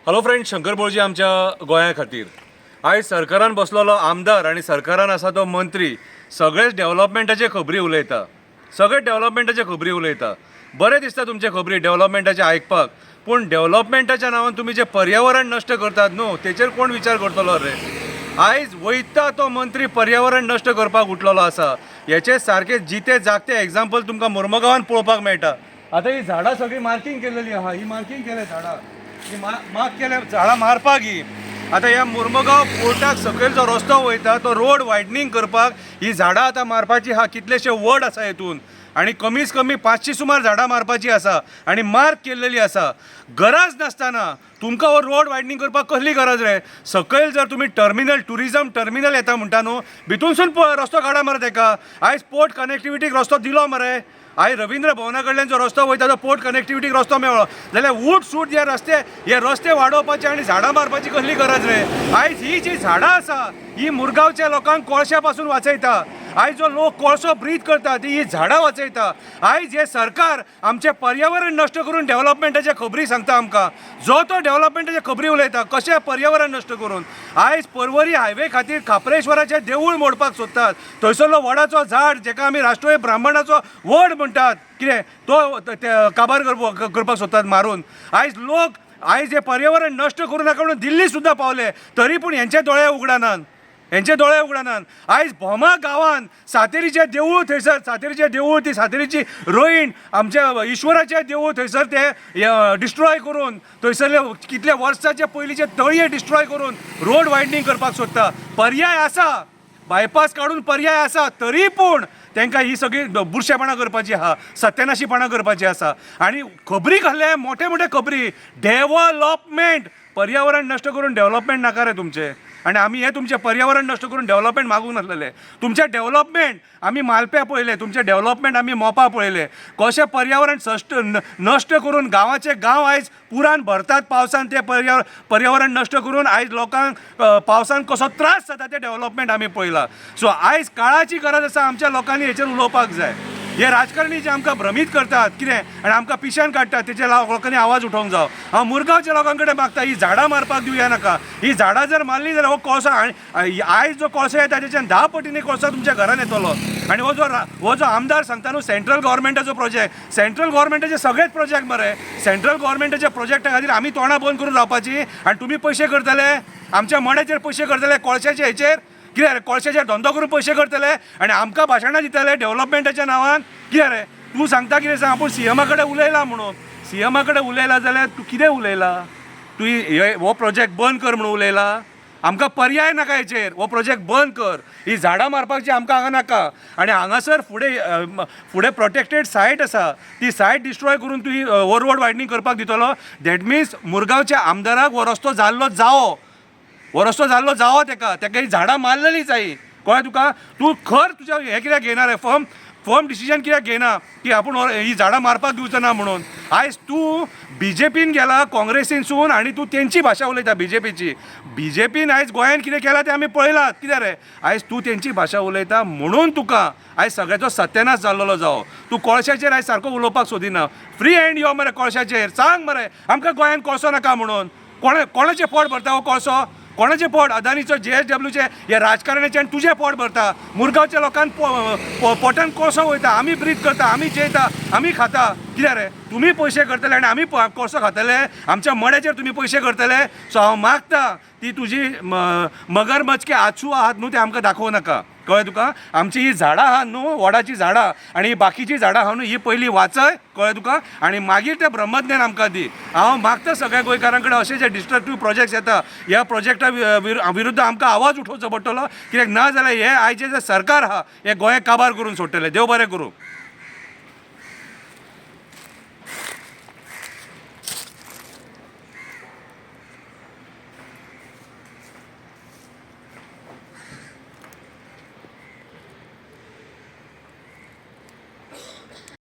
Hello friends, Shankar बोळजी आमच्या गोंया खातीर आयज सरकारान बसलेलो आमदार आणि सरकारान आसा तो मंत्री सगळेच डेव्हलपमेंटाचे खबरी उलयता. सगळे डेव्हलपमेंटाचे खबरी उलयता. बरें दिसता तुमचे खबरी डेव्हलपमेंटाचे आयकपाक, पूण डेव्हलपमेंटाच्या नांवान तुम्ही जे पर्यावरण नश्ट करतात न्हू तेचेर कोण विचार करतलो रे. आयज वयता तो मंत्री पर्यावरण नश्ट करपाक उठलेलो आसा. हेचे सारखे जिते जागते एग्जाम्पल तुमकां मुर्मुगांवान पळोवपाक मेळटा. आतां ही झाडां सगळी मार्किंग केलेली आहा. ही मार्किंग केल्या झाडां ही मार्क केल्या झाडां मारपाक ही. आता ह्या मुर्मुगांव पोर्टाक सकयल जो रस्तो वयता तो रोड वायडनींग करपाक ही झाडां आतां मारपाची आहा. कितलेशे वड आसा हेतून आणि कमीच कमी 500 सुमार झाडां मारपाची आसा आणि मार्क केल्लेली आसा. गरज नासतना तुमकां हो रोड वायडनींग करपाक कसली गरज रे. सकयल जर तुम्ही टर्मिनल टुरिझम टर्मिनल येता म्हणटा न्हू भितूनसून रस्तो काडा मरे तेका. आयज पोर्ट कनेक्टिविटीक रस्तो दिलो मरे. आयज रवींद्र भवना कडल्यान जो रस्तो वयता तो पोर्ट कनेक्टिविटीक रस्तो मेळ्ळो जाल्यार उट सूट जे रस्ते वाडोवपाचे आनी झाडां मारपाची कसली गरज रे. आयज ही जी झाडां आसा ही मुरगांवच्या लोकांक कोळश्या पासून वाचयता. आयज जो लोक कोळसो ब्रीथ करता ती ही झाडां वाचयता. आयज हे सरकार आमचे पर्यावरण नश्ट करून डेव्हलपमेंटाचे खबरी सांगता आमकां. जो तो डेव्हलपमेंटाचे खबरी उलयता कशें पर्यावरण नश्ट करून. आयज पर्वरी हायवे खातीर खापरेश्वराचें देवूळ मोडपाक सोदतात. थंयसरलो वडाचो झाड जेका आमी राष्ट्रीय ब्राह्मणाचो वड म्हणटात कितें तो काबार करपाक सोदतात मारून. आयज लोक आयज हे पर्यावरण नश्ट करूं नाका म्हणून दिल्ली सुद्दां पावले तरी पूण हेंचे दोळे उगडानात. आयज भोमा गांवान सातेरीचें देवूळ थंयसर सातेरीचें देवूळ ती सातेरीची रोहीण आमच्या ईश्वराचें देवूळ थंयसर ते डिस्ट्रॉय करून थंयसरले कितले वर्साचे पयलींचे तळये डिस्ट्रॉय करून रोड वायडनींग करपाक सोदता. पर्याय आसा, बायपास काडून पर्याय आसा तरी पूण तांकां ही सगळी बुरशेपणां करपाची आहा, सत्यानाशीपणां करपाची आसा. आनी खबरी कहले मोठे मोठे खबरी डेव्हलपमेंट. पर्यावरण नश्ट करून डेव्हलपमेंट नाका रे तुमचे. आणि आम्ही हे तुमचे पर्यावरण नष्ट करून डेव्हलपमेंट मागूंक नासलेले. तुमचे डेव्हलपमेंट आम्ही मालप्या पळयले, तुमचे डेव्हलपमेंट आम्ही मोपा पळयले. कशें पर्यावरण नष्ट करून गांवाचे गांव आयज पुरान भरतात पावसान. ते पर्यावरण नष्ट करून आयज लोकांक पावसान कसो त्रास जाता ते डेव्हलपमेंट आमी पळयला. सो आयज काळाची गरज आसा. आमच्या लोकांनी हेचेर उलोवपाक जाय. हे राजकारणी जे आमकां भ्रमीत करतात कितें आनी आमकां पिश्यान काडटात तेचे लोकांनी आवाज उठोवंक जावो. हांव मुरगांवच्या लोकां कडेन मागता ही झाडां मारपाक दिवया नाका. ही झाडां जर मारली जाल्यार हो कोळसो आयज जो कोळसो येता तेच्यान 10 पटींनी कोळसो तुमच्या घरान येतलो. आनी हो जो आमदार सांगता न्हू सेंट्रल गव्हर्मेंटाचो प्रोजेक्ट, सेंट्रल गव्हर्मेंटाचे सगळेच प्रोजेक्ट मरे. सेंट्रल गव्हर्मेंटाच्या प्रोजेक्टा खातीर आमी तोंडां बंद करून रावपाची आनी तुमी पयशे करतले आमच्या मड्याचेर पयशे करतले कोळशाचे हेचेर कितें रे. कोळशाचेर धंदो करून पयशे करतले आनी आमकां भाशणां दितले डेव्हलपमेंटाच्या नांवान. कितें रे तूं सांगता कितें सांग. आपूण सीएमा कडेन उलयला म्हणून. सीएमा कडेन उलयला जाल्यार तूं कितें उलयला. तूं हो प्रोजेक्ट बंद कर म्हणून उलयला. आमकां पर्याय नाका हेचेर. हो प्रोजेक्ट बंद कर. ही झाडां मारपाची आमकां हांगा नाका. आनी हांगासर फुडें प्रोटेक्टेड सायट आसा ती सायट डिस्ट्रॉय करून तूं हो रोड वायडनींग करपाक दितलो. दॅट मिन्स मुरगांवच्या आमदाराक हो रस्तो जाल्लो जावो तेका ही झाडां मारलेली जायी. कळ्ळें तुका. तूं खर तुज्या हें कित्याक घेयना रे फर्म डिसिजन कित्याक घेयना की आपूण ही झाडां मारपाक दिवचो ना म्हणून. आयज तूं BJPन गेला काँग्रेसीनसून आनी तूं तेंची भाशा उलयता BJPन आयज गोंयान कितें केलां तें आमी पळयलां. कितें रे आयज तूं तेंची भाशा उलयता म्हणून तुका आयज सगळ्याचो सत्यानाश जाल्लो जावो. तूं कोळशाचेर आयज सारको उलोवपाक सोदिना. फ्री हँड यो मरे कोळशाचेर. सांग मरे आमकां गोंयान कोळसो नाका म्हणून. कोणाचें पोट भरता हो कोळसो. कोणाचें पोट अदानीचो JSWचे हे राजकारण्याचे आनी तुजें पोट भरता. मुरगांवच्या लोकांक पोटान कोळसो वयता. आमी ब्रीथ करता, आमी जेयता, आमी खाता. कितें रे तुमी पयशे करतले आनी आमी कोळसो खातले. आमच्या मड्याचेर तुमी पयशे करतले. सो हांव मागता ती तुजी मगरमच्छ के आंसू आहात न्हू ते आमकां दाखोवं नाका. कळ्ळें तुका. आमची ही झाडां आहात न्हू वडाची झाडां आनी ही बाकीची झाडां आहा न्हू ही पयलीं वाचय. कळ्ळें तुका. आनी मागीर तें ब्रह्मज्ञान आमकां दी. हांव मागता सगळ्या गोंयकारां कडेन अशे जे डिस्ट्रक्टीव प्रोजेक्ट्स येता ह्या प्रोजेक्टा विरुद्ध आमकां आवाज उठोवचो पडटलो. कित्याक ना जाल्यार हे आयचे जे सरकार आहा हे गोंय काबार करून सोडटले. देव बरें करूं.